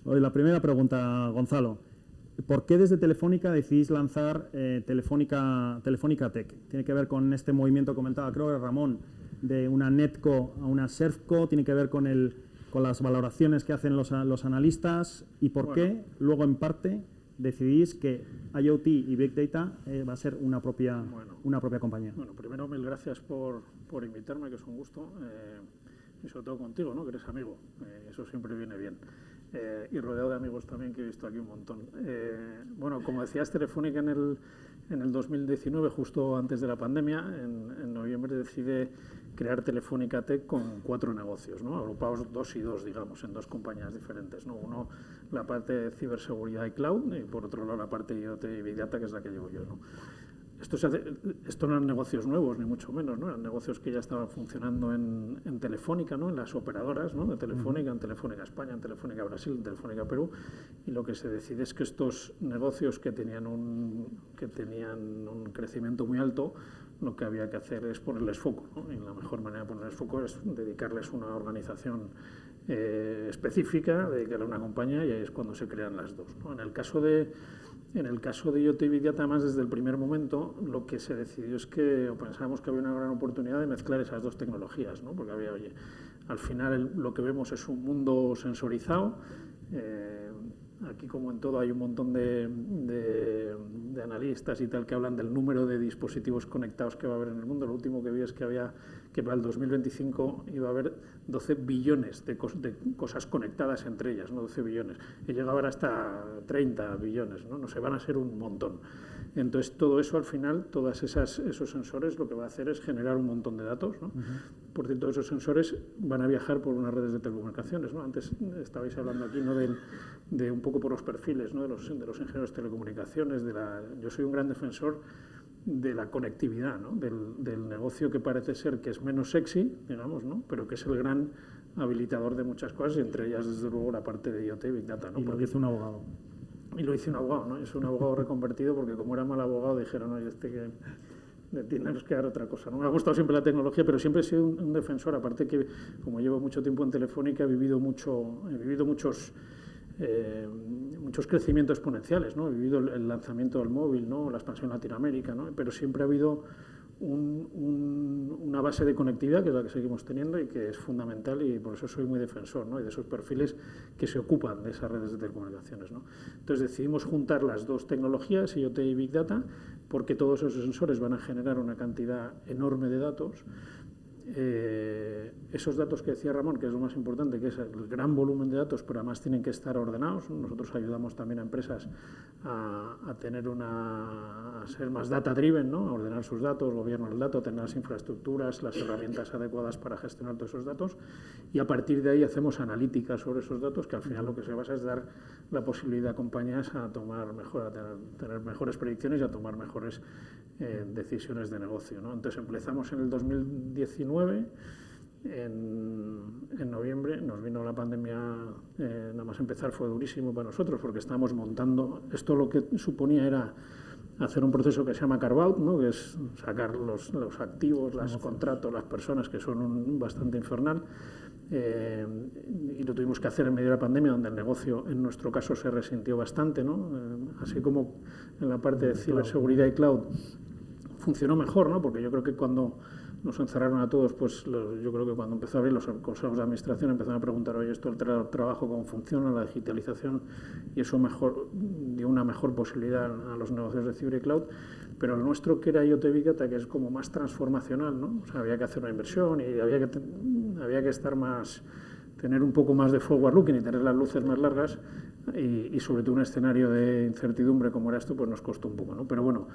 Hoy la primera pregunta, Gonzalo. ¿Por qué desde Telefónica decidís lanzar Telefónica Tech? Tiene que ver con este movimiento comentado, creo que Ramón, de una Netco a una Servco, tiene que ver con las valoraciones que hacen los analistas y por qué luego en parte decidís que IoT y Big Data va a ser una propia compañía. Bueno, primero mil gracias por invitarme, que es un gusto, y sobre todo contigo, ¿no? Que eres amigo, eso siempre viene bien. Y rodeado de amigos también, que he visto aquí un montón. Bueno, como decías, Telefónica en el 2019, justo antes de la pandemia, en noviembre decide crear Telefónica Tech con 4 negocios, ¿no? Agrupados 2 y 2, digamos, en 2 compañías diferentes, ¿no? Uno, la parte de ciberseguridad y cloud, y por otro lado la parte de IoT y Big Data, que es la que llevo yo, ¿no? Esto no eran negocios nuevos, ni mucho menos, ¿no? Eran negocios que ya estaban funcionando en Telefónica, ¿no? En las operadoras, ¿no? De Telefónica, en Telefónica España, en Telefónica Brasil, en Telefónica Perú, y lo que se decide es que estos negocios que tenían un crecimiento muy alto, lo que había que hacer es ponerles foco, ¿no? Y la mejor manera de ponerles foco es dedicarles una organización específica, dedicarle a una compañía, y ahí es cuando se crean las dos, ¿no? En el caso de IoT y Big Data, además, desde el primer momento, lo que se decidió es que, o pensábamos que había una gran oportunidad de mezclar esas dos tecnologías, ¿no? Porque al final lo que vemos es un mundo sensorizado. Aquí, como en todo, hay un montón de analistas y tal que hablan del número de dispositivos conectados que va a haber en el mundo. Lo último que vi es que para el 2025 iba a haber 12 billones de cosas conectadas entre ellas, no 12 billones. Y llega a haber hasta 30 billones, ¿no? No sé, van a ser un montón. Entonces, todo eso, al final, todos esos sensores, lo que va a hacer es generar un montón de datos, ¿no? Por cierto, esos sensores van a viajar por unas redes de telecomunicaciones, ¿no? Antes estabais hablando aquí, ¿no? de un poco por los perfiles, ¿no? de los ingenieros de telecomunicaciones. Yo soy un gran defensor de la conectividad, ¿no? del negocio, que parece ser que es menos sexy, digamos, ¿no? Pero que es el gran habilitador de muchas cosas, y entre ellas, desde luego, la parte de IoT y Big Data, ¿no? Y lo dice un abogado. Y lo hice un abogado, ¿no? Es un abogado reconvertido, porque como era mal abogado dijeron, oye, que le tienes que dar otra cosa, ¿no? Me ha gustado siempre la tecnología, pero siempre he sido un defensor, aparte que, como llevo mucho tiempo en Telefónica, he vivido muchos crecimientos exponenciales, ¿no? He vivido el lanzamiento del móvil, ¿no? La expansión en Latinoamérica, ¿no? Pero siempre ha habido una base de conectividad, que es la que seguimos teniendo y que es fundamental, y por eso soy muy defensor, ¿no? Y de esos perfiles que se ocupan de esas redes de telecomunicaciones, ¿no? Entonces decidimos juntar las dos tecnologías, IoT y Big Data, porque todos esos sensores van a generar una cantidad enorme de datos. Esos datos que decía Ramón, que es lo más importante, que es el gran volumen de datos, pero además tienen que estar ordenados. Nosotros ayudamos también a empresas a ser más data driven, ¿no? A ordenar sus datos, gobierno del dato, tener las infraestructuras, las herramientas adecuadas para gestionar todos esos datos, y a partir de ahí hacemos analítica sobre esos datos, que al final lo que se basa es dar la posibilidad a compañías a tener mejores predicciones y a tomar mejores decisiones de negocio, ¿no? Entonces empezamos en el 2019, en noviembre nos vino la pandemia. Nada más empezar fue durísimo para nosotros, porque estábamos montando esto. Lo que suponía era hacer un proceso que se llama carve-out, ¿no? Que es sacar los activos, los contratos, las personas, que son bastante infernal. Y lo tuvimos que hacer en medio de la pandemia, donde el negocio, en nuestro caso, se resintió bastante, ¿no? Así como en la parte de ciberseguridad y cloud funcionó mejor, ¿no? Porque yo creo que cuando nos encerraron a todos, pues yo creo que cuando empezó a abrir los consejos de administración, empezaron a preguntar, oye, esto el trabajo, cómo funciona, la digitalización, y eso dio una mejor posibilidad a los negocios de ciber y cloud. Pero el nuestro, que era IoT Big Data, que es como más transformacional, ¿no? O sea, había que hacer una inversión y había que tener un poco más de forward looking y tener las luces más largas, y sobre todo un escenario de incertidumbre como era esto, pues nos costó un poco, ¿no? Pero bueno,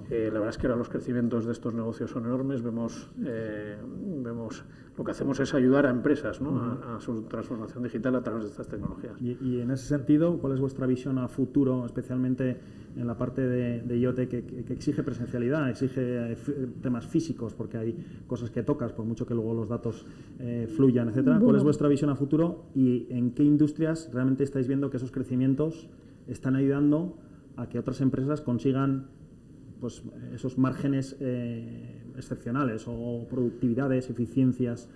la verdad es que ahora los crecimientos de estos negocios son enormes. Vemos lo que hacemos es ayudar a empresas, ¿no? a su transformación digital a través de estas tecnologías. Y en ese sentido, ¿cuál es vuestra visión a futuro, especialmente en la parte de IoT, que exige presencialidad, exige temas físicos, porque hay cosas que tocas, por mucho que luego los datos fluyan, etcétera? ¿Cuál es vuestra visión a futuro y en qué industrias realmente estáis viendo que esos crecimientos están ayudando a que otras empresas consigan, pues, esos márgenes excepcionales o productividades, eficiencias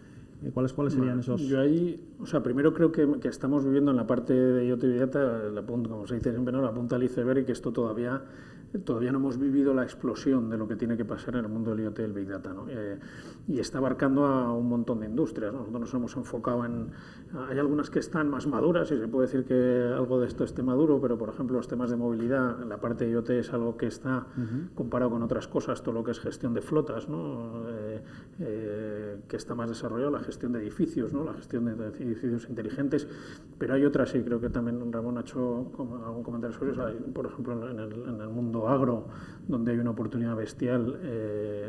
¿Cuáles serían esos? Yo ahí, primero creo que estamos viviendo en la parte de IoT Big Data, como se dice siempre, ¿no? La punta del iceberg, y que esto todavía no hemos vivido la explosión de lo que tiene que pasar en el mundo del IoT y el Big Data, ¿no? Y está abarcando a un montón de industrias, ¿no? Nosotros nos hemos enfocado hay algunas que están más maduras y se puede decir que algo de esto esté maduro, pero por ejemplo los temas de movilidad, la parte de IoT es algo que está comparado con otras cosas, todo lo que es gestión de flotas, ¿no? Que está más desarrollado, la gestión de edificios, ¿no? La gestión de edificios inteligentes, pero hay otras, y creo que también Ramón ha hecho algún comentario sobre eso, por ejemplo en el mundo agro, donde hay una oportunidad bestial,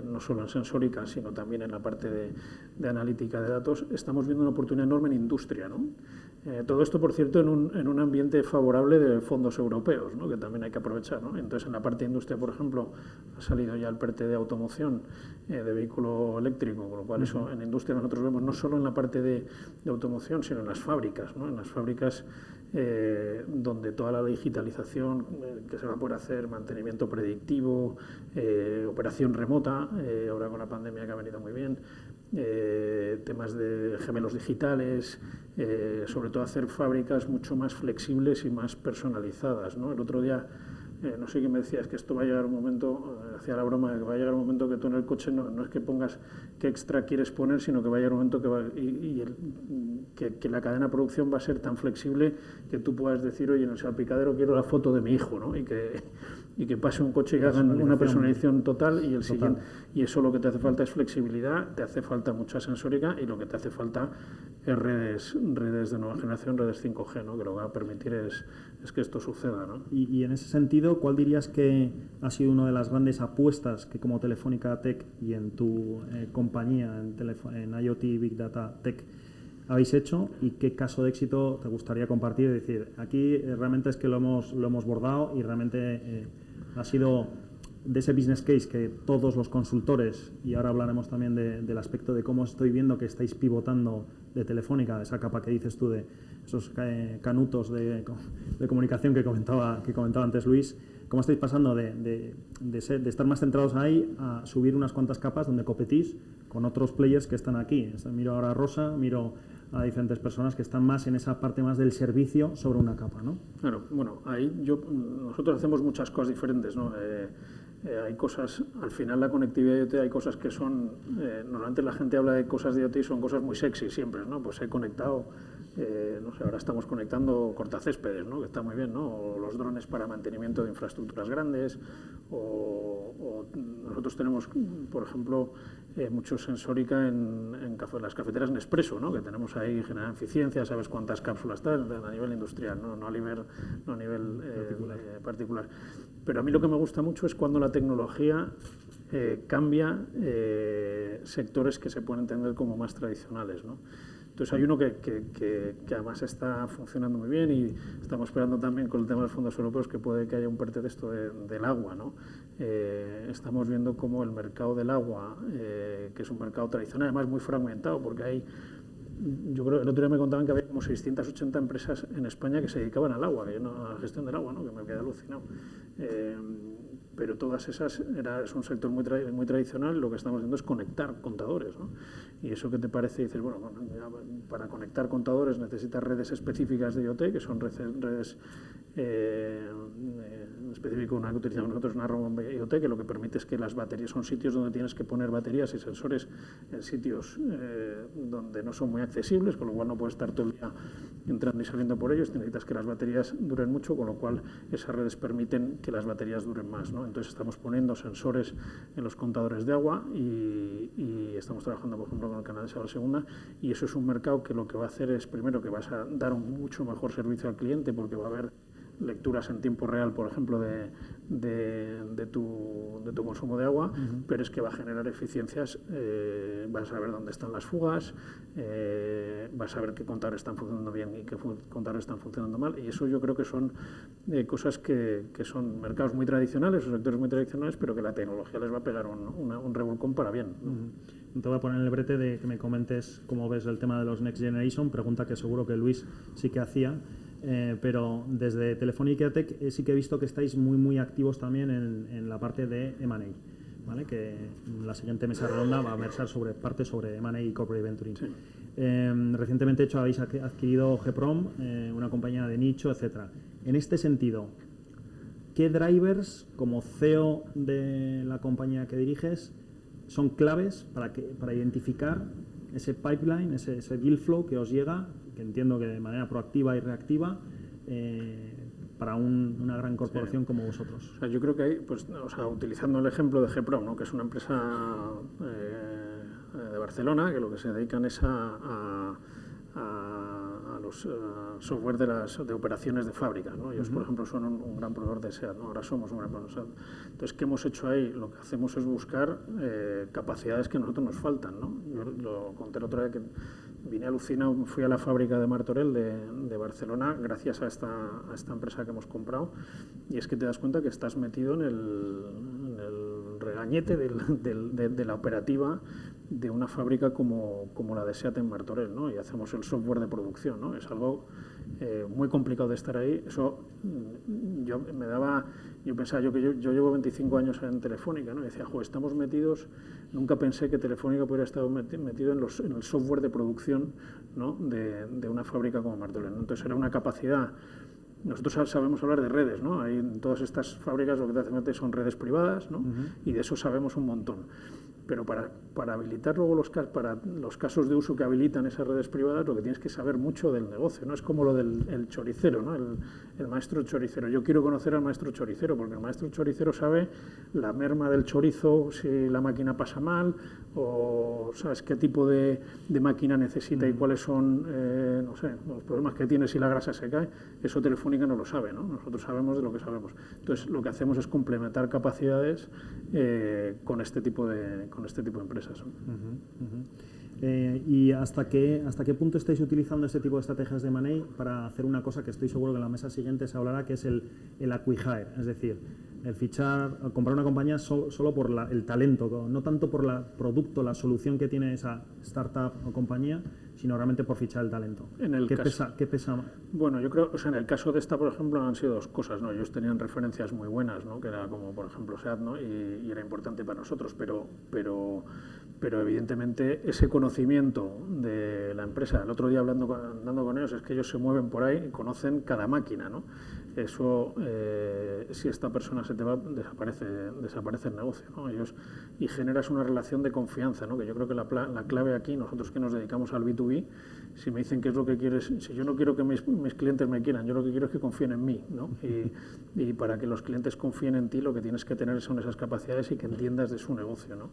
no solo en sensórica, sino también en la parte de analítica de datos. Estamos viendo una oportunidad enorme en industria, ¿no? Todo esto, por cierto, en un ambiente favorable de fondos europeos, ¿no? Que también hay que aprovechar, ¿no? Entonces, en la parte de industria, por ejemplo, ha salido ya el PERTE de automoción de vehículo eléctrico, con lo cual eso en industria nosotros vemos no solo en la parte de automoción, sino en las fábricas, ¿no? En las fábricas donde toda la digitalización que se va a poder hacer, mantenimiento predictivo, operación remota, ahora con la pandemia que ha venido muy bien, temas de gemelos digitales, sobre todo hacer fábricas mucho más flexibles y más personalizadas, ¿no? El otro día, no sé quién me decía, es que esto va a llegar un momento, hacía la broma de que va a llegar un momento que tú en el coche no es que pongas qué extra quieres poner, sino que va a llegar un momento que la cadena de producción va a ser tan flexible que tú puedas decir, oye, en el salpicadero quiero la foto de mi hijo, ¿no? Y que pase un coche y hagan una personalización total, y siguiente, y eso lo que te hace falta es flexibilidad, te hace falta mucha sensórica, y lo que te hace falta es redes de nueva generación, redes 5G, ¿no? Que lo que va a permitir es que esto suceda, ¿no? Y en ese sentido, ¿cuál dirías que ha sido una de las grandes apuestas que como Telefónica Tech y en tu compañía en IoT Big Data Tech habéis hecho, y qué caso de éxito te gustaría compartir? Es decir, aquí realmente es que lo hemos bordado, y realmente ha sido de ese business case que todos los consultores, y ahora hablaremos también del aspecto de cómo estoy viendo que estáis pivotando de Telefónica, de esa capa que dices tú, de esos canutos de comunicación que comentaba antes Luis, cómo estáis pasando de estar más centrados ahí a subir unas cuantas capas donde competís con otros players que están aquí. Miro ahora a Rosa, miro a diferentes personas que están más en esa parte más del servicio sobre una capa, ¿no? Claro, bueno, ahí nosotros hacemos muchas cosas diferentes, ¿no? Hay cosas, al final la conectividad de IoT, hay cosas que son, normalmente la gente habla de cosas de IoT y son cosas muy sexy siempre, ¿no? Pues he conectado, no sé, ahora estamos conectando cortacéspedes, ¿no? Que está muy bien, ¿no? O los drones para mantenimiento de infraestructuras grandes, o nosotros tenemos, por ejemplo, mucho sensórica en las cafeteras Nespresso, ¿no? Que tenemos ahí, generan eficiencia, sabes cuántas cápsulas están a nivel industrial, no a nivel particular. Pero a mí lo que me gusta mucho es cuando la tecnología cambia sectores que se pueden entender como más tradicionales, ¿no? Entonces hay uno que además está funcionando muy bien, y estamos esperando también con el tema de los fondos europeos que puede que haya un PERTE de esto del agua, ¿no? Estamos viendo cómo el mercado del agua, que es un mercado tradicional, además muy fragmentado, porque yo creo que el otro día me contaban que había como 680 empresas en España que se dedicaban al agua, a la gestión del agua, ¿no? Que me quedé alucinado. Pero todas esas es un sector muy tradicional. Lo que estamos haciendo es conectar contadores, ¿no? Y eso que te parece, dices, bueno, para conectar contadores necesitas redes específicas de IoT, que son redes específico, una que utilizamos nosotros, una Ramón IoT, que lo que permite es que las baterías son sitios donde tienes que poner baterías y sensores en sitios donde no son muy accesibles, con lo cual no puedes estar todo el día entrando y saliendo por ellos, necesitas que las baterías duren mucho, con lo cual esas redes permiten que las baterías duren más, ¿no? Entonces estamos poniendo sensores en los contadores de agua, y estamos trabajando, por ejemplo, con el canal de Isabel II, y eso es un mercado que lo que va a hacer es, primero, que vas a dar un mucho mejor servicio al cliente, porque va a haber lecturas en tiempo real, por ejemplo, de tu consumo de agua, pero es que va a generar eficiencias, vas a ver dónde están las fugas, vas a ver qué contadores están funcionando bien y qué contadores están funcionando mal, y eso yo creo que son cosas que son mercados muy tradicionales o sectores muy tradicionales, pero que la tecnología les va a pegar un revolcón para bien, ¿no? Te voy a poner el brete de que me comentes cómo ves el tema de los Next Generation, pregunta que seguro que Luis sí que hacía. Pero desde Telefónica Tech sí que he visto que estáis muy activos también en la parte de M&A, ¿vale? Que la siguiente mesa redonda va a versar sobre M&A y Corporate Venturing. Sí. Recientemente, de hecho, habéis adquirido GPROM, una compañía de nicho, etcétera. En este sentido, ¿qué drivers, como CEO de la compañía que diriges, son claves para identificar ese pipeline, ese deal flow que os llega, que entiendo que de manera proactiva y reactiva, para una gran corporación como vosotros? O sea, yo creo que hay, pues, o sea, utilizando el ejemplo de GPROM, ¿no? Que es una empresa de Barcelona, que lo que se dedican es a los software de operaciones de fábrica, ¿no? Ellos, por ejemplo, son un gran proveedor de SEAT, ¿no? Ahora somos un gran proveedor de SEAT. Entonces, ¿qué hemos hecho ahí? Lo que hacemos es buscar capacidades que a nosotros nos faltan, ¿no? Yo lo conté la otra vez que vine alucinado, fui a la fábrica de Martorell de Barcelona gracias a esta empresa que hemos comprado, y es que te das cuenta que estás metido en el regañete de la operativa de una fábrica como la de SEAT en Martorell, ¿no? Y hacemos el software de producción, ¿no? Es algo muy complicado de estar ahí. Eso yo pensaba, yo llevo 25 años en Telefónica, ¿no? Y decía, estamos metidos, nunca pensé que Telefónica pudiera estar metido en el software de producción, ¿no? de una fábrica como Martorell, ¿no? Entonces era una capacidad. Nosotros sabemos hablar de redes, ¿no? Hay en todas estas fábricas lo que te hace meter son redes privadas, ¿no? Y de eso sabemos un montón. Pero para habilitar luego para los casos de uso que habilitan esas redes privadas, lo que tienes que saber mucho del negocio, ¿no? Es como lo del choricero, ¿no? El maestro choricero. Yo quiero conocer al maestro choricero, porque el maestro choricero sabe la merma del chorizo, si la máquina pasa mal, o sabes qué tipo de máquina necesita y cuáles son, no sé, los problemas que tiene si la grasa se cae. Eso Telefónica no lo sabe, ¿no? Nosotros sabemos de lo que sabemos. Entonces, lo que hacemos es complementar capacidades con este tipo de empresas. ¿Y hasta qué punto estáis utilizando este tipo de estrategias de M&A para hacer una cosa que estoy seguro que en la mesa siguiente se hablará, que es el acqui-hire? Es decir, el comprar una compañía solo por el talento, no tanto por el producto, la solución que tiene esa startup o compañía, sino realmente por fichar el talento. ¿Qué pesa? Bueno, yo creo, o sea, en el caso de esta, por ejemplo, han sido dos cosas, ¿no? Ellos tenían referencias muy buenas, ¿no? Que era como, por ejemplo, SEAT, ¿no? Y era importante para nosotros, pero evidentemente ese conocimiento de la empresa, el otro día andando con ellos, es que ellos se mueven por ahí y conocen cada máquina, ¿no? Eso, si esta persona se te va, desaparece el negocio, ¿no? Y generas una relación de confianza, ¿no? Que yo creo que la clave aquí, nosotros que nos dedicamos al B2B, si me dicen qué es lo que quieres, si yo no quiero que mis clientes me quieran, yo lo que quiero es que confíen en mí, ¿no? Y para que los clientes confíen en ti, lo que tienes que tener son esas capacidades y que entiendas de su negocio, ¿no?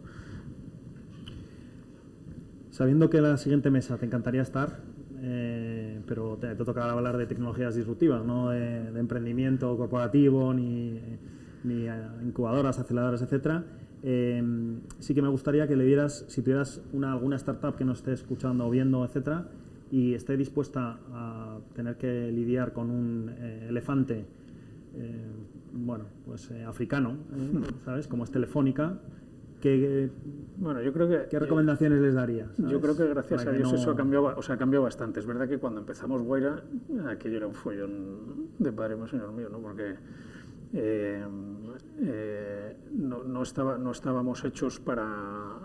Sabiendo que en la siguiente mesa te encantaría estar, pero te toca hablar de tecnologías disruptivas, no de emprendimiento corporativo, ni incubadoras, aceleradoras, etcétera. Sí que me gustaría que le dieras, si tuvieras alguna startup que nos esté escuchando o viendo, etcétera, y esté dispuesta a tener que lidiar con un elefante, africano, ¿sabes? Como es Telefónica. Yo creo que ¿Qué recomendaciones les darías? Yo creo que gracias a Dios eso ha cambiado bastante. Es verdad que cuando empezamos Wayra, aquello era un follón de padre mío, señor mío, ¿no? Porque no estábamos hechos para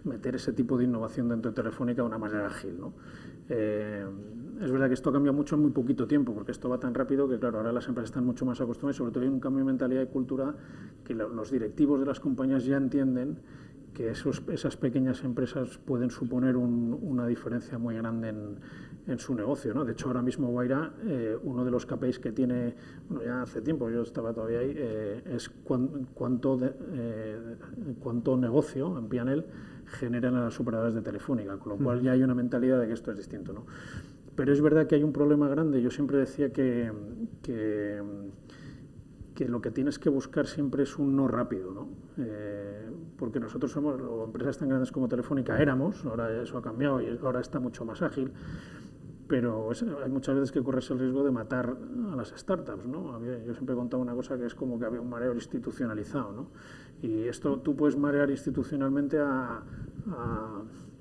meter ese tipo de innovación dentro de Telefónica de una manera ágil, ¿no? Es verdad que esto ha cambiado mucho en muy poquito tiempo, porque esto va tan rápido que, claro, ahora las empresas están mucho más acostumbradas y sobre todo hay un cambio de mentalidad y cultura que los directivos de las compañías ya entienden que esas pequeñas empresas pueden suponer una diferencia muy grande en su negocio, ¿no? De hecho, ahora mismo Wayra, uno de los KPIs que tiene, ya hace tiempo, yo estaba todavía ahí, es cuánto negocio en P&L generan a las operadoras de Telefónica, con lo cual ya hay una mentalidad de que esto es distinto, ¿no? Pero es verdad que hay un problema grande. Yo siempre decía que lo que tienes que buscar siempre es un no rápido, ¿no? Porque nosotros somos, o empresas tan grandes como Telefónica éramos, ahora eso ha cambiado y ahora está mucho más ágil, pero hay muchas veces que corres el riesgo de matar a las startups, ¿no? Yo siempre he contado una cosa que es como que había un mareo institucionalizado, ¿no? Y esto tú puedes marear institucionalmente a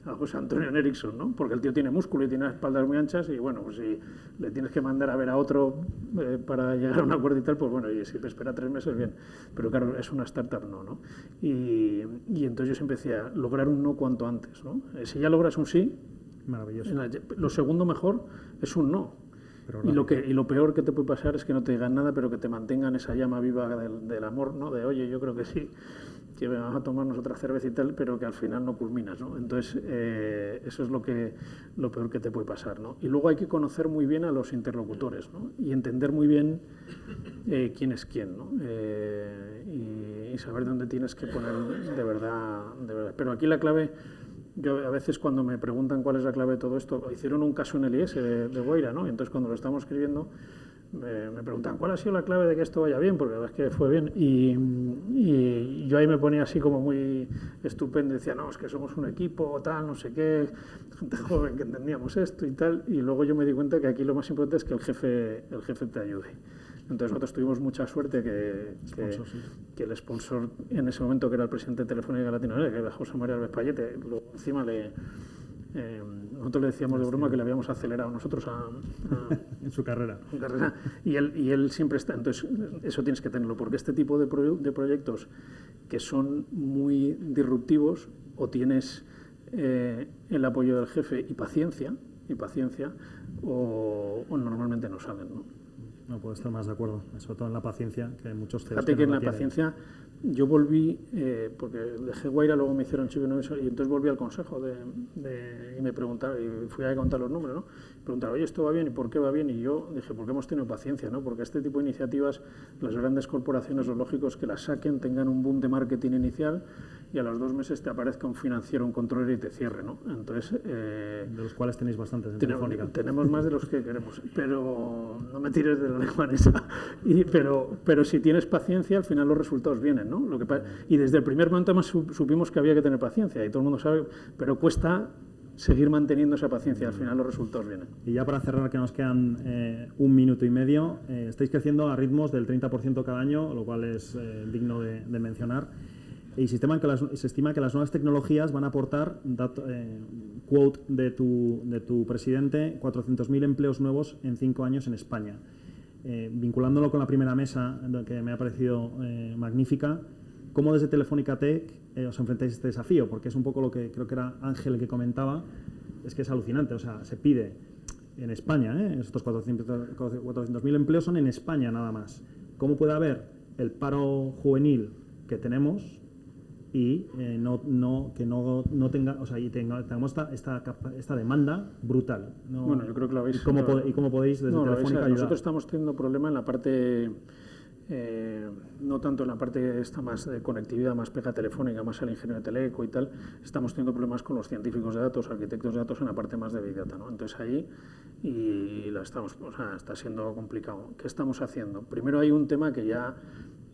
José Antonio Eriksson, ¿no? Porque el tío tiene músculo y tiene las espaldas muy anchas y bueno, pues si le tienes que mandar a ver a otro para llegar a un acuerdo y tal, pues bueno, y si te espera 3 meses, bien. Pero claro, es una startup, no. Y entonces yo siempre decía, lograr un no cuanto antes, ¿no? Si ya logras un sí, maravilloso. Lo segundo mejor es un no. Y lo peor que te puede pasar es que no te digan nada, pero que te mantengan esa llama viva del amor, ¿no? De, oye, yo creo que sí, que vamos a tomarnos otra cerveza y tal, pero que al final no culminas, ¿no? Entonces, eso es lo peor que te puede pasar, ¿no? Y luego hay que conocer muy bien a los interlocutores, ¿no? Y entender muy bien quién es quién, ¿no? Y saber dónde tienes que poner de verdad. Pero aquí la clave... Yo a veces cuando me preguntan cuál es la clave de todo esto, hicieron un caso en el IES de Boira, ¿no? Y entonces cuando lo estamos escribiendo me preguntan cuál ha sido la clave de que esto vaya bien, porque la verdad es que fue bien. Y yo ahí me ponía así como muy estupendo, decía, no, es que somos un equipo, tal, no sé qué, gente joven que entendíamos esto y tal. Y luego yo me di cuenta que aquí lo más importante es que el jefe te ayude. Entonces nosotros tuvimos mucha suerte que el sponsor en ese momento, que era el presidente de Telefónica Latinoamérica, que era José María Alves Payete, encima nosotros le decíamos de broma que le habíamos acelerado nosotros en su carrera. Y él siempre está. Entonces eso tienes que tenerlo, porque este tipo de proyectos que son muy disruptivos, o tienes el apoyo del jefe y paciencia, o normalmente no salen, ¿no? No puedo estar más de acuerdo, sobre todo en la paciencia, que hay muchos CEOs Fíjate que en la paciencia yo volví, porque dejé Guaira, luego me hicieron Chivo y entonces volví al consejo y me preguntaron, y fui a contar los números, ¿no? Preguntaron, oye, ¿esto va bien? ¿Y por qué va bien? Y yo dije, porque hemos tenido paciencia, ¿no? Porque este tipo de iniciativas, las grandes corporaciones, lo lógico es que las saquen, tengan un boom de marketing inicial y a los 2 meses te aparezca un financiero, un controller y te cierre, ¿no? Entonces... de los cuales tenéis bastantes en Telefónica. Tenemos más de los que queremos, pero no me tires de la lengua en esa. Pero si tienes paciencia, al final los resultados vienen, ¿no? Y desde el primer momento más supimos que había que tener paciencia, y todo el mundo sabe, pero cuesta seguir manteniendo esa paciencia, al final los resultados vienen. Y ya para cerrar, que nos quedan 1 minuto y medio, estáis creciendo a ritmos del 30% cada año, lo cual es digno de mencionar. Y se estima que las nuevas tecnologías van a aportar, quote de tu presidente, 400.000 empleos nuevos en 5 años en España. Vinculándolo con la primera mesa, que me ha parecido magnífica, ¿cómo desde Telefónica Tech os enfrentáis a este desafío? Porque es un poco lo que creo que era Ángel el que comentaba, es que es alucinante, o sea, se pide en España, estos 400.000 empleos son en España nada más. ¿Cómo puede haber el paro juvenil que tenemos y no tenga, o sea, y tengamos esta demanda brutal, ¿no? Bueno, yo creo que lo habéis... ¿Y cómo podéis desde Telefónica ayudar? Nosotros estamos teniendo problema en la parte, no tanto en la parte esta más de conectividad, más pega telefónica, más al ingeniero de teleco y tal, estamos teniendo problemas con los científicos de datos, arquitectos de datos en la parte más de Big Data, ¿no? Entonces ahí está siendo complicado. ¿Qué estamos haciendo? Primero hay un tema que ya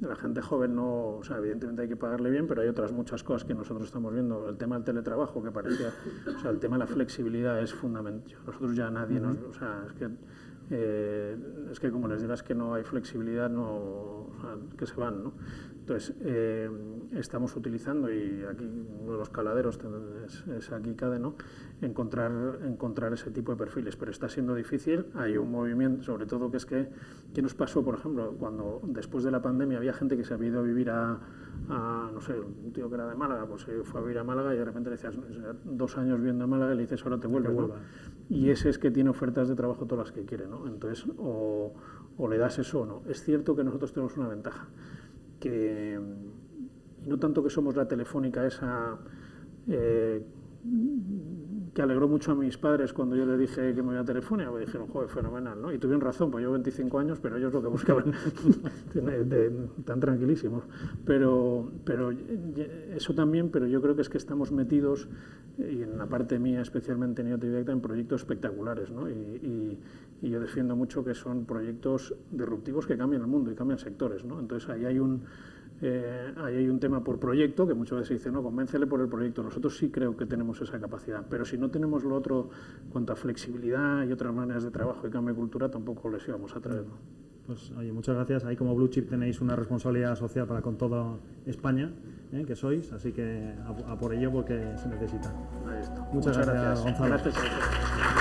la gente joven no, o sea, evidentemente hay que pagarle bien, pero hay otras muchas cosas que nosotros estamos viendo. El tema del teletrabajo, que parecía, o sea, el tema de la flexibilidad es fundamental. Nosotros ya nadie nos, o sea, es que como les digas que no hay flexibilidad, no, o sea, que se van, ¿no? Entonces, estamos utilizando, y aquí uno de los caladeros es aquí CADE, ¿no? Encontrar ese tipo de perfiles, pero está siendo difícil. Hay un movimiento, sobre todo, que es que ¿qué nos pasó, por ejemplo, cuando después de la pandemia había gente que se había ido a vivir a no sé, un tío que era de Málaga, pues se fue a vivir a Málaga y de repente le decías 2 años viviendo en Málaga y le dices ahora te vuelves, ¿no? Y ese es que tiene ofertas de trabajo todas las que quiere, ¿no? Entonces, o le das eso o no. Es cierto que nosotros tenemos una ventaja, que no tanto que somos la Telefónica esa que alegró mucho a mis padres cuando yo les dije que me iba a Telefónica, me dijeron, joder, fenomenal, ¿no? Y tuvieron razón, pues yo 25 años, pero ellos lo que buscaban, tan tranquilísimos. Pero eso también, pero yo creo que es que estamos metidos, y en la parte mía especialmente en IoT Directa, en proyectos espectaculares, ¿no? Y yo defiendo mucho que son proyectos disruptivos que cambian el mundo y cambian sectores, ¿no? Entonces ahí hay un tema por proyecto, que muchas veces se dice, no, convéncele por el proyecto. Nosotros sí creo que tenemos esa capacidad, pero si no tenemos lo otro, cuanto a flexibilidad y otras maneras de trabajo y cambio de cultura, tampoco les íbamos a traer, ¿no? Pues oye, muchas gracias. Ahí como Blue Chip tenéis una responsabilidad social para con toda España, que sois, así que a por ello porque se necesita. Ahí está. Muchas gracias, Gonzalo. Gracias a vosotros.